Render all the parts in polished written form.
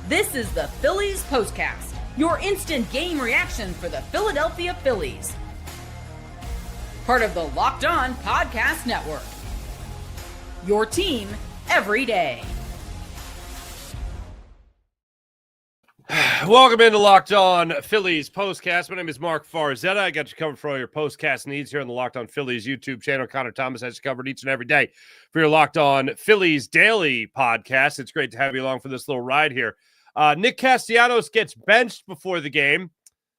This is the Phillies Postcast, your instant game reaction for the Philadelphia Phillies. Part of the Locked On Podcast Network. Your team every day. Welcome into Locked On Phillies Postcast. My name is Mark Farzetta. I got you covered for all your postcast needs here on the Locked On Phillies YouTube channel. Connor Thomas has you covered each and every day for your Locked On Phillies Daily podcast. It's great to have you along for this little ride here. Nick Castellanos gets benched before the game.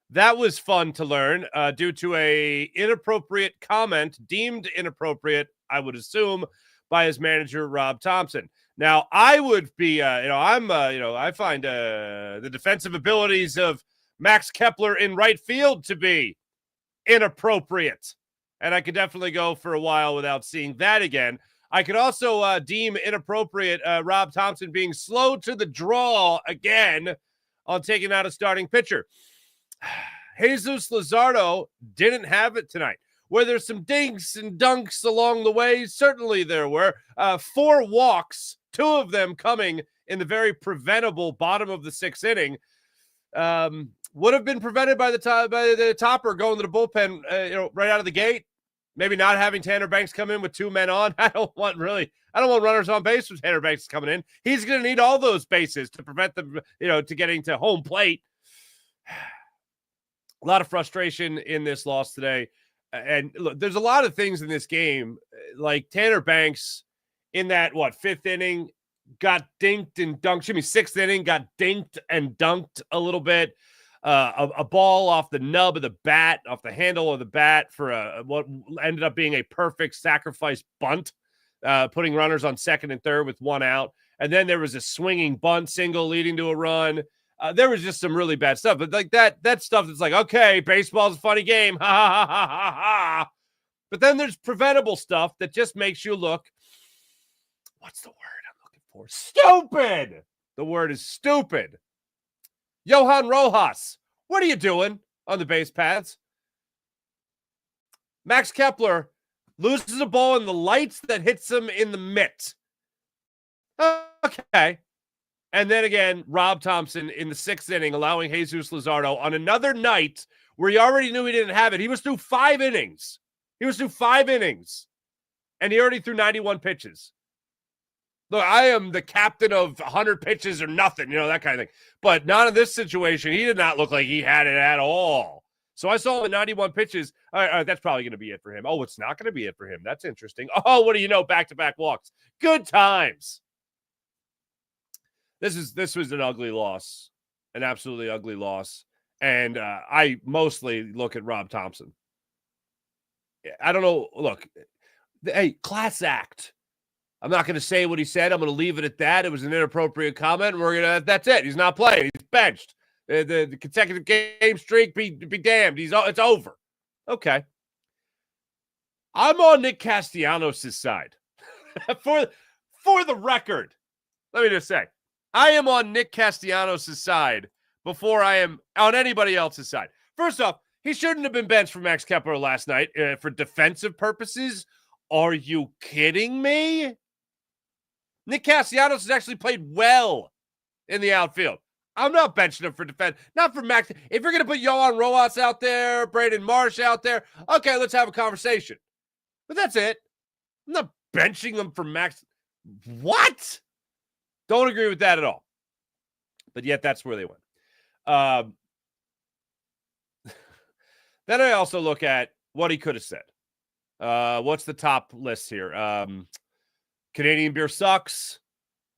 That was fun to learn due to a inappropriate comment, deemed inappropriate, I would assume, by his manager, Rob Thompson. Now, I would be, I find the defensive abilities of Max Kepler in right field to be inappropriate. And I could definitely go for a while without seeing that again. I could also deem inappropriate Rob Thompson being slow to the draw again on taking out a starting pitcher. Jesus Luzardo didn't have it tonight. Were there some dinks and dunks along the way? Certainly there were. 4 walks, 2 of them coming in the very preventable bottom of the 6th inning. Would have been prevented by the topper going to the bullpen, right out of the gate. Maybe not having Tanner Banks come in with 2 men on. I don't want runners on base with Tanner Banks coming in. He's going to need all those bases to prevent them, to getting to home plate. A lot of frustration in this loss today. And look, there's a lot of things in this game, like Tanner Banks in that, 5th inning, got dinked and dunked. 6th inning, got dinked and dunked a little bit. A ball off the nub of the bat, off the handle of the bat for what ended up being a perfect sacrifice bunt, putting runners on 2nd and 3rd with 1 out. And then there was a swinging bunt single leading to a run. There was just some really bad stuff. But like that stuff that's like, okay, baseball's a funny game. Ha, ha, ha, ha, ha. But then there's preventable stuff that just makes you look, what's the word I'm looking for? Stupid! The word is stupid. Johan Rojas, what are you doing on the base paths? Max Kepler loses a ball in the lights that hits him in the mitt. Okay. And then again, Rob Thompson in the 6th inning, allowing Jesus Luzardo on another night where he already knew he didn't have it. He was through 5 innings. And he already threw 91 pitches. Look, I am the captain of 100 pitches or nothing, that kind of thing. But not in this situation. He did not look like he had it at all. So I saw the 91 pitches. All right, that's probably going to be it for him. Oh, it's not going to be it for him. That's interesting. Oh, what do you know? Back-to-back walks. Good times. This was an ugly loss, an absolutely ugly loss. And I mostly look at Rob Thompson. I don't know. Look, hey, class act. I'm not going to say what he said. I'm going to leave it at that. It was an inappropriate comment. And that's it. He's not playing. He's benched. The consecutive game streak be damned. It's over. Okay. I'm on Nick Castellanos' side. For the record, let me just say, I am on Nick Castellanos' side before I am on anybody else's side. First off, he shouldn't have been benched for Max Kepler last night for defensive purposes. Are you kidding me? Nick Castellanos has actually played well in the outfield. I'm not benching him for defense. Not for Max. If you're going to put Johan Rojas out there, Braden Marsh out there, okay, let's have a conversation. But that's it. I'm not benching him for Max. What? Don't agree with that at all. But yet that's where they went. Then I also look at what he could have said. What's the top list here? Canadian beer sucks.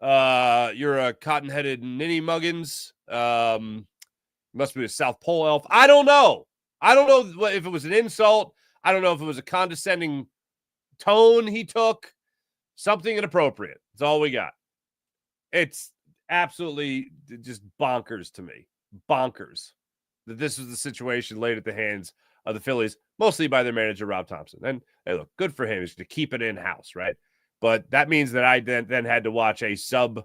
You're a cotton-headed ninny muggins. Must be a South Pole elf. I don't know. I don't know if it was an insult. I don't know if it was a condescending tone he took. Something inappropriate. That's all we got. It's absolutely just bonkers to me. Bonkers that this was the situation laid at the hands of the Phillies, mostly by their manager, Rob Thompson. And hey, look, good for him. He's to keep it in-house, right? But that means that I then had to watch a subpar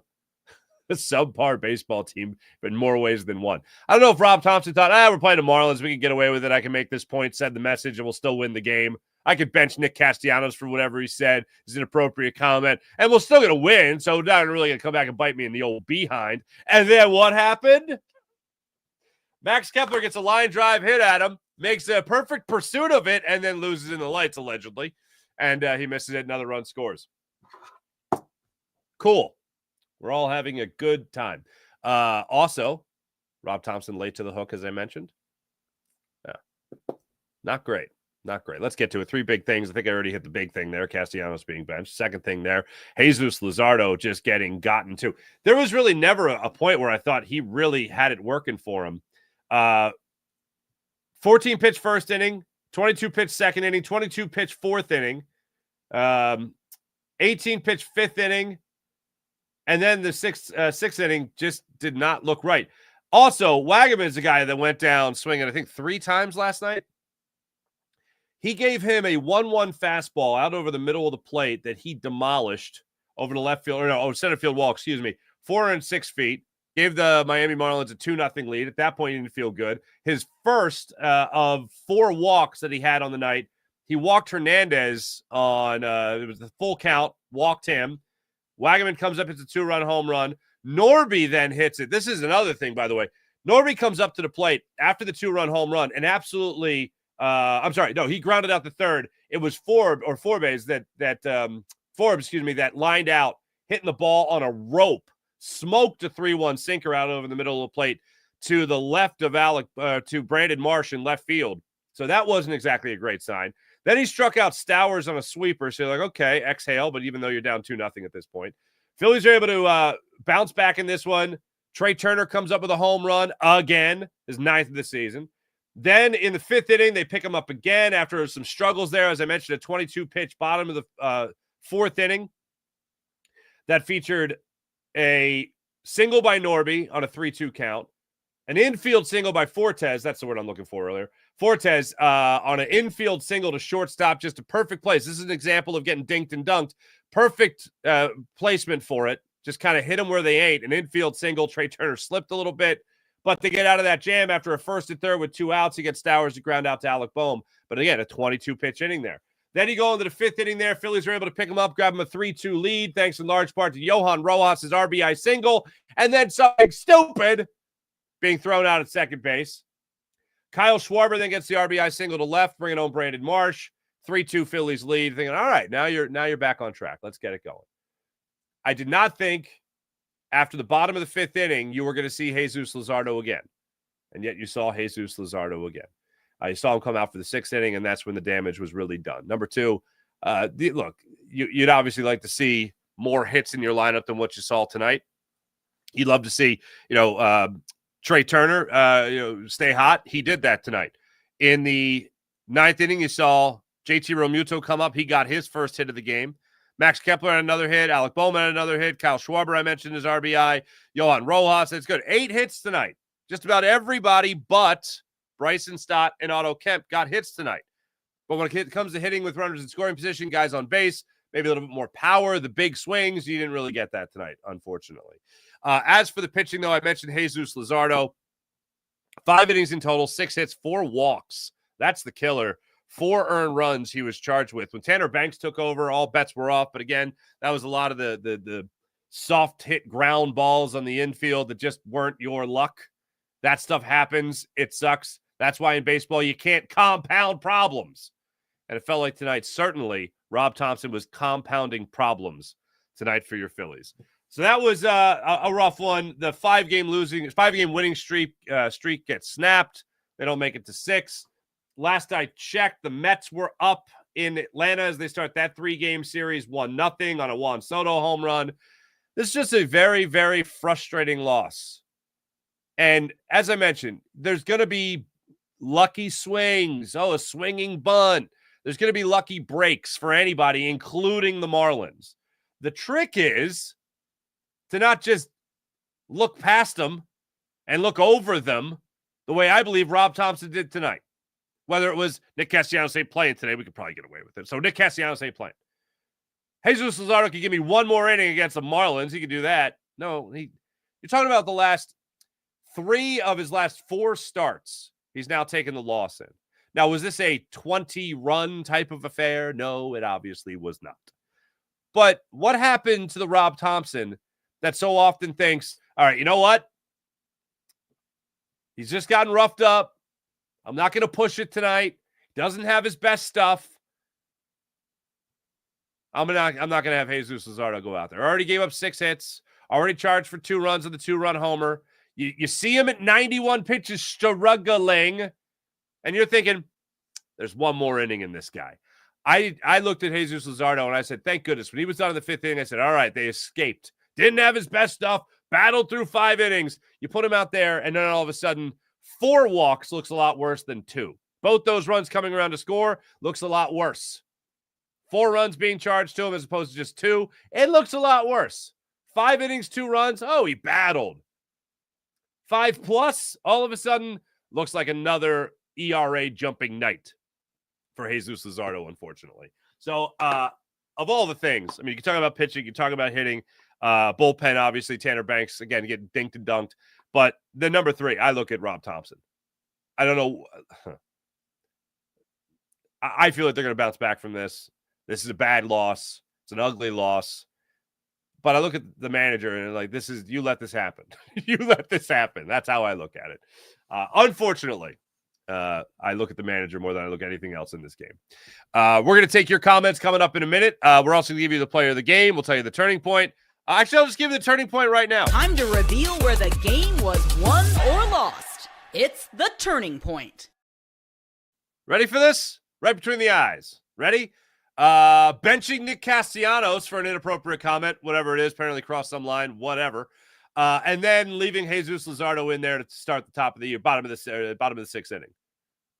baseball team in more ways than one. I don't know if Rob Thompson thought, we're playing the Marlins. We can get away with it. I can make this point, send the message, and we'll still win the game. I could bench Nick Castellanos for whatever he said is an inappropriate comment, and we're still going to win, so not really going to come back and bite me in the old behind. And then what happened? Max Kepler gets a line drive hit at him, makes a perfect pursuit of it, and then loses in the lights, allegedly. And he misses it, another run scores. Cool. We're all having a good time. Also, Rob Thompson late to the hook, as I mentioned. Yeah. Not great. Not great. Let's get to it. 3 big things. I think I already hit the big thing there. Castellanos being benched. Second thing there, Jesus Luzardo just getting gotten to. There was really never a point where I thought he really had it working for him. 14 pitch first inning, 22 pitch second inning, 22 pitch fourth inning, 18 pitch fifth inning, and then the sixth inning just did not look right. Also, Wagaman is a guy that went down swinging, I think, 3 times last night. He gave him a 1-1 fastball out over the middle of the plate that he demolished over the left field, or no, center field wall, 406 feet. Gave the Miami Marlins a 2-0 lead. At that point, he didn't feel good. His first of 4 walks that he had on the night, he walked Hernandez on, it was the full count, walked him. Wagaman comes up, it's a 2-run home run. Norby then hits it. This is another thing, by the way. Norby comes up to the plate after the 2-run home run and absolutely, he grounded out the third. It was Forbes that lined out, hitting the ball on a rope. Smoked a 3-1 sinker out over the middle of the plate to the left of to Brandon Marsh in left field. So that wasn't exactly a great sign. Then he struck out Stowers on a sweeper. So you're like, okay, exhale. But even though you're down 2-0 at this point, Phillies are able to bounce back in this one. Trea Turner comes up with a home run again, his 9th of the season. Then in the 5th inning, they pick him up again after some struggles there. As I mentioned, a 22-pitch bottom of the 4th inning that featured a single by Norby on a 3-2 count, an infield single by Fortes. That's the word I'm looking for earlier. Fortes on an infield single to shortstop, just a perfect place. This is an example of getting dinked and dunked. Perfect placement for it. Just kind of hit them where they ain't. An infield single. Trea Turner slipped a little bit, but they get out of that jam after a 1st and 3rd with 2 outs. He gets Stowers to ground out to Alec Boehm. But again, a 22-pitch inning there. Then you go into the 5th inning there. Phillies are able to pick him up, grab him a 3-2 lead, thanks in large part to Johan Rojas' RBI single, and then something stupid being thrown out at second base. Kyle Schwarber then gets the RBI single to left, bringing home Brandon Marsh. 3-2 Phillies lead, thinking, all right, now you're back on track. Let's get it going. I did not think after the bottom of the 5th inning you were going to see Jesus Luzardo again, and yet you saw Jesus Luzardo again. You saw him come out for the 6th inning, and that's when the damage was really done. Number 2, look, you'd obviously like to see more hits in your lineup than what you saw tonight. You'd love to see, Trea Turner, stay hot. He did that tonight. In the 9th inning, you saw JT Realmuto come up. He got his first hit of the game. Max Kepler had another hit. Alec Boehm had another hit. Kyle Schwarber, I mentioned his RBI. Johan Rojas, that's good. 8 hits tonight. Just about everybody but Bryson Stott and Otto Kemp got hits tonight. But when it comes to hitting with runners in scoring position, guys on base, maybe a little bit more power, the big swings, you didn't really get that tonight, unfortunately. As for the pitching, though, I mentioned Jesus Luzardo. 5 innings in total, 6 hits, 4 walks. That's the killer. 4 earned runs he was charged with. When Tanner Banks took over, all bets were off. But again, that was a lot of the soft hit ground balls on the infield that just weren't your luck. That stuff happens. It sucks. That's why in baseball you can't compound problems. And it felt like tonight, certainly, Rob Thompson was compounding problems tonight for your Phillies. So that was a rough one. The 5-game winning streak gets snapped. They don't make it to 6. Last I checked, the Mets were up in Atlanta as they start that 3-game series, 1-0 on a Juan Soto home run. This is just a very, very frustrating loss. And as I mentioned, there's going to be lucky swings. A swinging bunt. There's going to be lucky breaks for anybody, including the Marlins. The trick is to not just look past them and look over them the way I believe Rob Thompson did tonight. Whether it was Nick Castellanos ain't playing today, we could probably get away with it. So Nick Castellanos ain't playing. Jesus Luzardo could give me one more inning against the Marlins. He could do that. No, you're talking about the 3 of his last 4 starts. He's now taken the loss in. Now, was this a 20-run type of affair? No, it obviously was not. But what happened to the Rob Thompson that so often thinks, all right, you know what? He's just gotten roughed up. I'm not going to push it tonight. Doesn't have his best stuff. I'm not going to have Jesus Luzardo go out there. Already gave up 6 hits. Already charged for 2 runs on the 2-run homer. You see him at 91 pitches struggling, and you're thinking, there's one more inning in this guy. I looked at Jesus Luzardo, and I said, thank goodness. When he was done in the 5th inning, I said, all right, they escaped. Didn't have his best stuff. Battled through 5 innings. You put him out there, and then all of a sudden, 4 walks looks a lot worse than 2. Both those runs coming around to score looks a lot worse. 4 runs being charged to him as opposed to just 2. It looks a lot worse. 5 innings, 2 runs. Oh, he battled. 5+, all of a sudden, looks like another ERA jumping night for Jesus Luzardo, unfortunately. So, of all the things, I mean, you can talk about pitching, you can talk about hitting, bullpen, obviously, Tanner Banks, again, getting dinked and dunked. But the number 3, I look at Rob Thompson. I don't know. I feel like they're going to bounce back from this. This is a bad loss. It's an ugly loss. But I look at the manager and like, you let this happen. You let this happen. That's how I look at it. Unfortunately, I look at the manager more than I look at anything else in this game. We're going to take your comments coming up in a minute. We're also going to give you the player of the game. We'll tell you the turning point. Actually, I'll just give you the turning point right now. Time to reveal where the game was won or lost. It's the turning point. Ready for this? Right between the eyes. Ready? Benching Nick Castellanos for an inappropriate comment, whatever it is, apparently crossed some line, whatever. And then leaving Jesus Luzardo in there to start the top of the year, bottom of the 6th inning.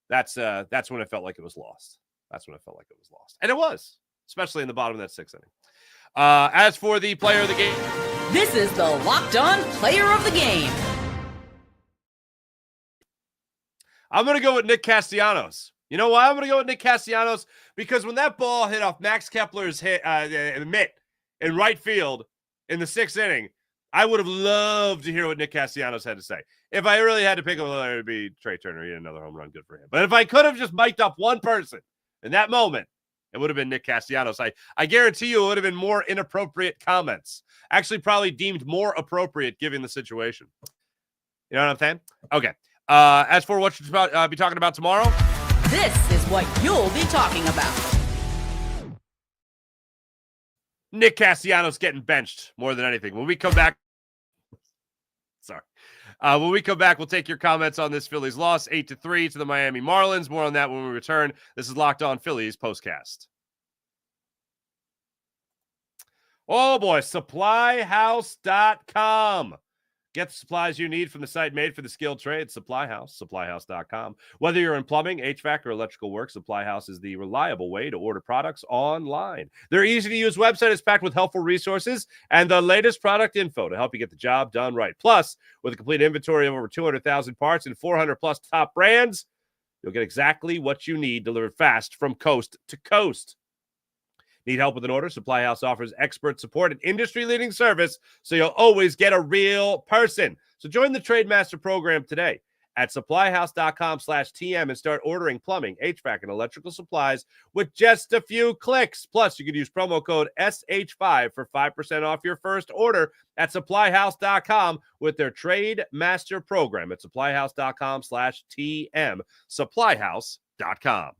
That's when I felt like it was lost. And it was, especially in the bottom of that 6th inning. As for the player of the game, this is the Locked On Player of the Game. I'm going to go with Nick Castellanos. You know why I'm going to go with Nick Castellanos? Because when that ball hit off Max Kepler's mitt in right field in the 6th inning, I would have loved to hear what Nick Castellanos had to say. If I really had to pick him, it would be Trea Turner. He had another home run, good for him. But if I could have just mic'd up one person in that moment, it would have been Nick Castellanos. I guarantee you it would have been more inappropriate comments. Actually, probably deemed more appropriate given the situation. You know what I'm saying? Okay. As for what you'll be talking about tomorrow, this is what you'll be talking about. Nick Castellanos getting benched more than anything. When we come back, when we come back, we'll take your comments on this Phillies loss, 8-3 to the Miami Marlins. More on that when we return. This is Locked On Phillies Postcast. Oh boy, supplyhouse.com. Get the supplies you need from the site made for the skilled trade, Supply House, supplyhouse.com. Whether you're in plumbing, HVAC, or electrical work, Supply House is the reliable way to order products online. Their easy-to-use website is packed with helpful resources and the latest product info to help you get the job done right. Plus, with a complete inventory of over 200,000 parts and 400-plus top brands, you'll get exactly what you need delivered fast from coast to coast. Need help with an order? Supply House offers expert support and industry-leading service, so you'll always get a real person. So join the Trade Master program today at supplyhouse.com/TM and start ordering plumbing, HVAC, and electrical supplies with just a few clicks. Plus, you can use promo code SH5 for 5% off your first order at supplyhouse.com with their Trade Master program at supplyhouse.com/TM. Supplyhouse.com.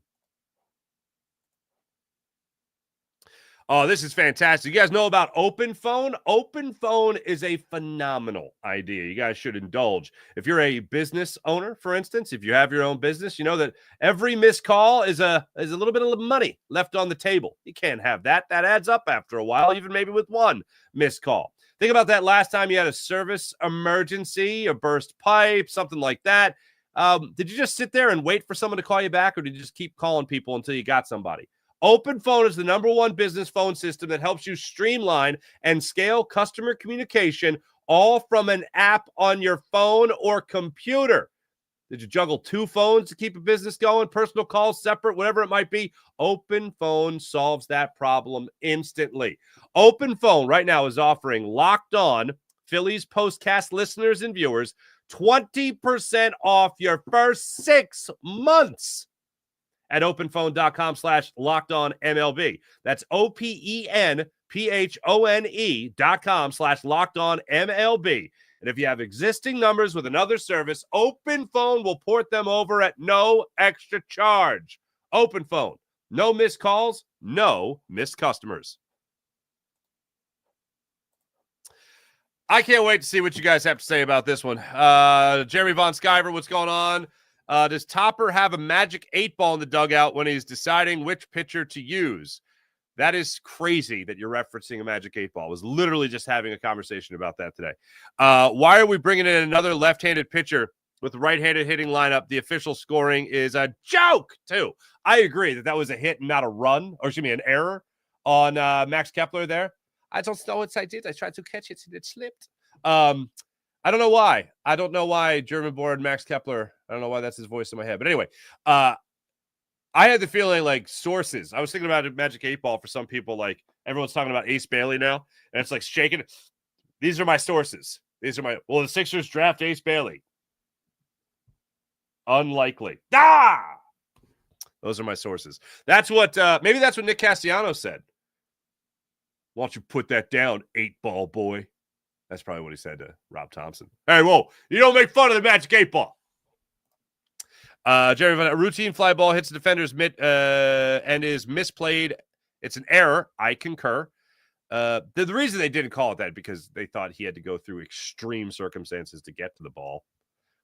Oh, this is fantastic. You guys know about Open Phone? Open Phone is a phenomenal idea. You guys should indulge. If you're a business owner, for instance, if you have your own business, you know that every missed call is a little bit of money left on the table. You can't have that. That adds up after a while, even maybe with one missed call. Think about that last time you had a service emergency, a burst pipe, something like that. Did you just sit there and wait for someone to call you back, or did you just keep calling people until you got somebody? Open Phone is the #1 business phone system that helps you streamline and scale customer communication, all from an app on your phone or computer. Did you juggle 2 phones to keep a business going, personal calls separate, whatever it might be? Open Phone solves that problem instantly. Open Phone right now is offering Locked On Phillies Postcast listeners and viewers 20% off your first 6 months. at openphone.com/lockedonmlb. That's openphone.com/lockedonmlb. And if you have existing numbers with another service, Open Phone will port them over at no extra charge. Open Phone. No missed calls, no missed customers. I can't wait to see what you guys have to say about this one. Jeremy Von Skyver, what's going on? Does Topper have a magic 8-ball in the dugout when he's deciding which pitcher to use? That is crazy that you're referencing a magic 8-ball. I was literally just having a conversation about that today. Why are we bringing in another left-handed pitcher with the right-handed hitting lineup? The official scoring is a joke, too. I agree that was a hit and not a run, or excuse me, an error on Max Kepler there. I don't know what I did. I tried to catch it and it slipped. I don't know why. I don't know why German-born Max Kepler, I don't know why that's his voice in my head. But anyway, I had the feeling like sources. I was thinking about a magic 8-ball for some people. Like everyone's talking about Ace Bailey now. And it's like shaking. These are my sources. The Sixers draft Ace Bailey. Unlikely. Those are my sources. That's what, maybe that's what Nick Castellanos said. Why don't you put that down, 8-ball boy? That's probably what he said to Rob Thompson. Hey, whoa, you don't make fun of the magic 8-ball. Jerry, a routine fly ball hits the defender's mitt and is misplayed. It's an error. I concur. The reason they didn't call it that because they thought he had to go through extreme circumstances to get to the ball,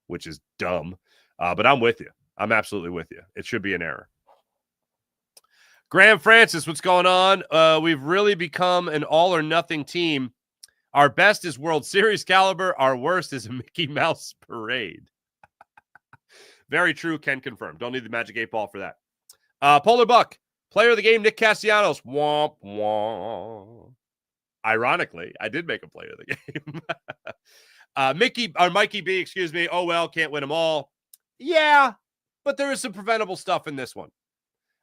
which is dumb. But I'm with you. I'm absolutely with you. It should be an error. Graham Francis, what's going on? We've really become an all-or-nothing team. Our best is World Series caliber. Our worst is a Mickey Mouse parade. Very true. Can confirm. Don't need the magic 8-ball for that. Polar Buck, player of the game, Nick Castellanos. Womp, womp. Ironically, I did make a player of the game. Mikey B, excuse me. Oh, well, can't win them all. Yeah, but there is some preventable stuff in this one.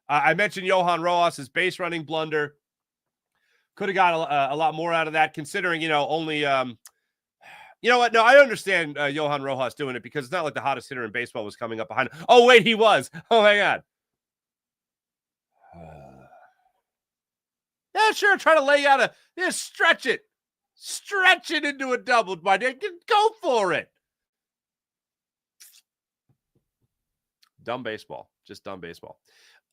I mentioned Johan Rojas' base running blunder. Could have got a lot more out of that, considering, only, you know what? No, I understand Johan Rojas doing it because it's not like the hottest hitter in baseball was coming up behind him. Oh, wait, he was. Oh, my God. Yeah, sure. Try to lay out stretch it. Stretch it into a double, my dude. Go for it. Dumb baseball. Just dumb baseball.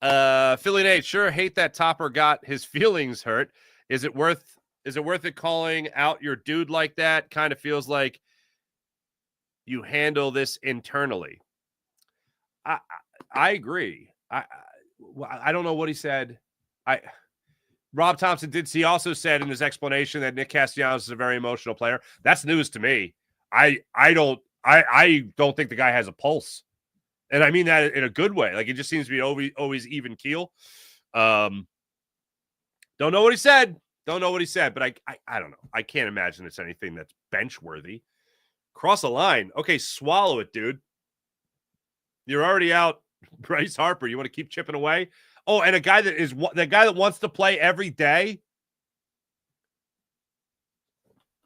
Philly Nate, sure hate that Topper got his feelings hurt. Is it worth it calling out your dude like that? Kind of feels like you handle this internally. I agree. I don't know what he said. Rob Thompson did. He also said in his explanation that Nick Castellanos is a very emotional player. That's news to me. I don't think the guy has a pulse. And I mean that in a good way. Like, it just seems to be always even keel. Don't know what he said. But I don't know. I can't imagine it's anything that's bench worthy. Cross a line. Okay, swallow it, dude. You're already out. Bryce Harper. You want to keep chipping away? Oh, and the guy that wants to play every day.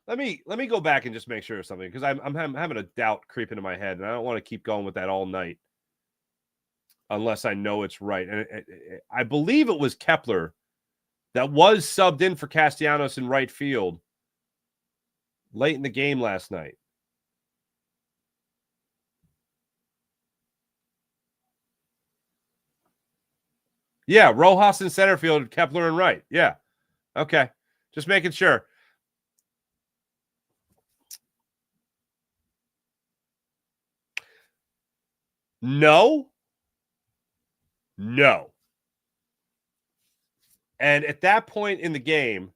Let me go back and just make sure of something, because I'm having a doubt creep into my head, and I don't want to keep going with that all night unless I know it's right. And I believe it was Kepler that was subbed in for Castellanos in right field late in the game last night. Yeah, Rojas in center field, Kepler in right. Yeah. Okay. Just making sure. No. And at that point in the game,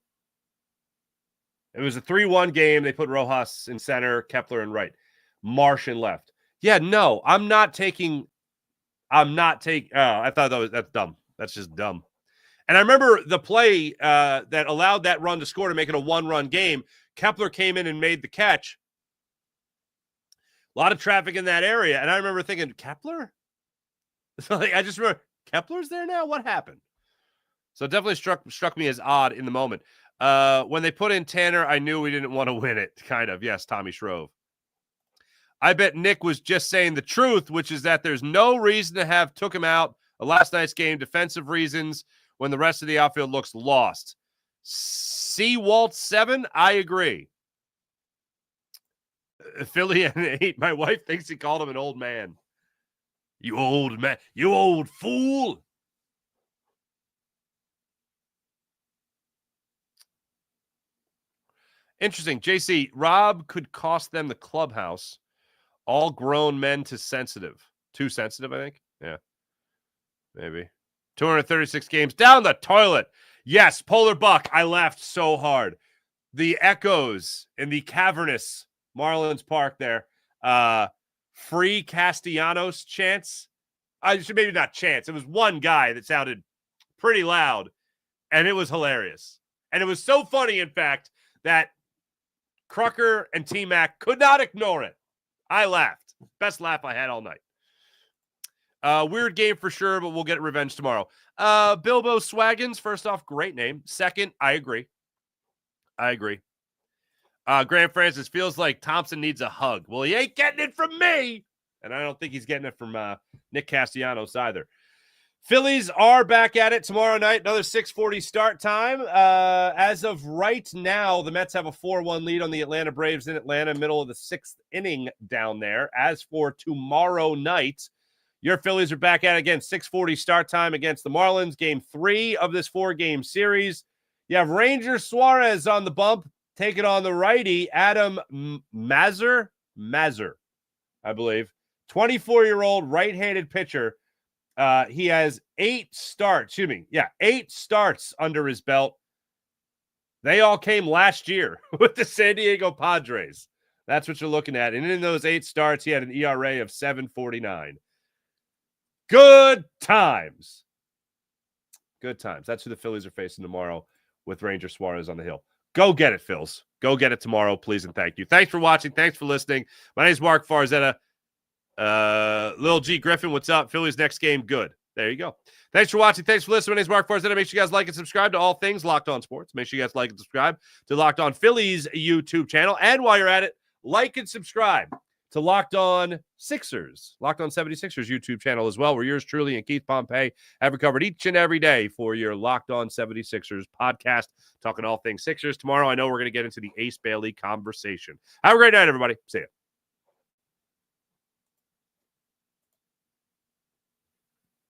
it was a 3-1 game. They put Rojas in center, Kepler in right, Marsh in left. Yeah, no, I thought that's dumb. That's just dumb. And I remember the play that allowed that run to score to make it a 1-run game. Kepler came in and made the catch. A lot of traffic in that area. And I remember thinking, Kepler? So I just remember, Kepler's there now? What happened? So it definitely struck me as odd in the moment. When they put in Tanner, I knew we didn't want to win it. Kind of. Yes, Tommy Shrove. I bet Nick was just saying the truth, which is that there's no reason to have took him out Last night's game, defensive reasons, when the rest of the outfield looks lost. Walt 7, I agree. Philly and 8, my wife thinks he called him an old man. You old man, you old fool. Interesting. JC, Rob could cost them the clubhouse. All grown men too sensitive, I think. Yeah, maybe. 236 games down the toilet. Yes, Polar Buck. I laughed so hard. The echoes in the cavernous Marlins Park there. Free Castellanos chants. Maybe not chants. It was one guy that sounded pretty loud, and it was hilarious. And it was so funny, in fact, that Crucker and T-Mac could not ignore it. I laughed. Best laugh I had all night. Weird game for sure, but we'll get revenge tomorrow. Bilbo Swaggins, first off, great name. Second, I agree. Graham Francis, feels like Thompson needs a hug. Well, he ain't getting it from me. And I don't think he's getting it from Nick Castellanos either. Phillies are back at it tomorrow night. Another 6:40 start time. As of right now, the Mets have a 4-1 lead on the Atlanta Braves in Atlanta, middle of the 6th inning down there. As for tomorrow night, your Phillies are back at it again. 6:40 start time against the Marlins. Game 3 of this 4-game series. You have Ranger Suarez on the bump, taking on the righty, Adam Mazur, I believe. 24-year-old right-handed pitcher. He has 8 starts under his belt. They all came last year with the San Diego Padres. That's what you're looking at. And in those 8 starts, he had an ERA of 7.49. Good times. That's who the Phillies are facing tomorrow with Ranger Suarez on the hill. Go get it, Phils. Go get it tomorrow, please, and thank you. Thanks for watching. Thanks for listening. My name is Mark Farzetta. Lil G Griffin, what's up? Phillies next game, good. There you go. Thanks for watching. Thanks for listening. My name is Mark Farzetta. Make sure you guys like and subscribe to all things Locked On Sports. Make sure you guys like and subscribe to Locked On Phillies YouTube channel. And while you're at it, like and subscribe to Locked On Sixers, Locked On 76ers YouTube channel as well, where yours truly and Keith Pompey have it covered each and every day for your Locked On 76ers podcast, talking all things Sixers. Tomorrow, I know we're going to get into the Ace Bailey conversation. Have a great night, everybody. See ya.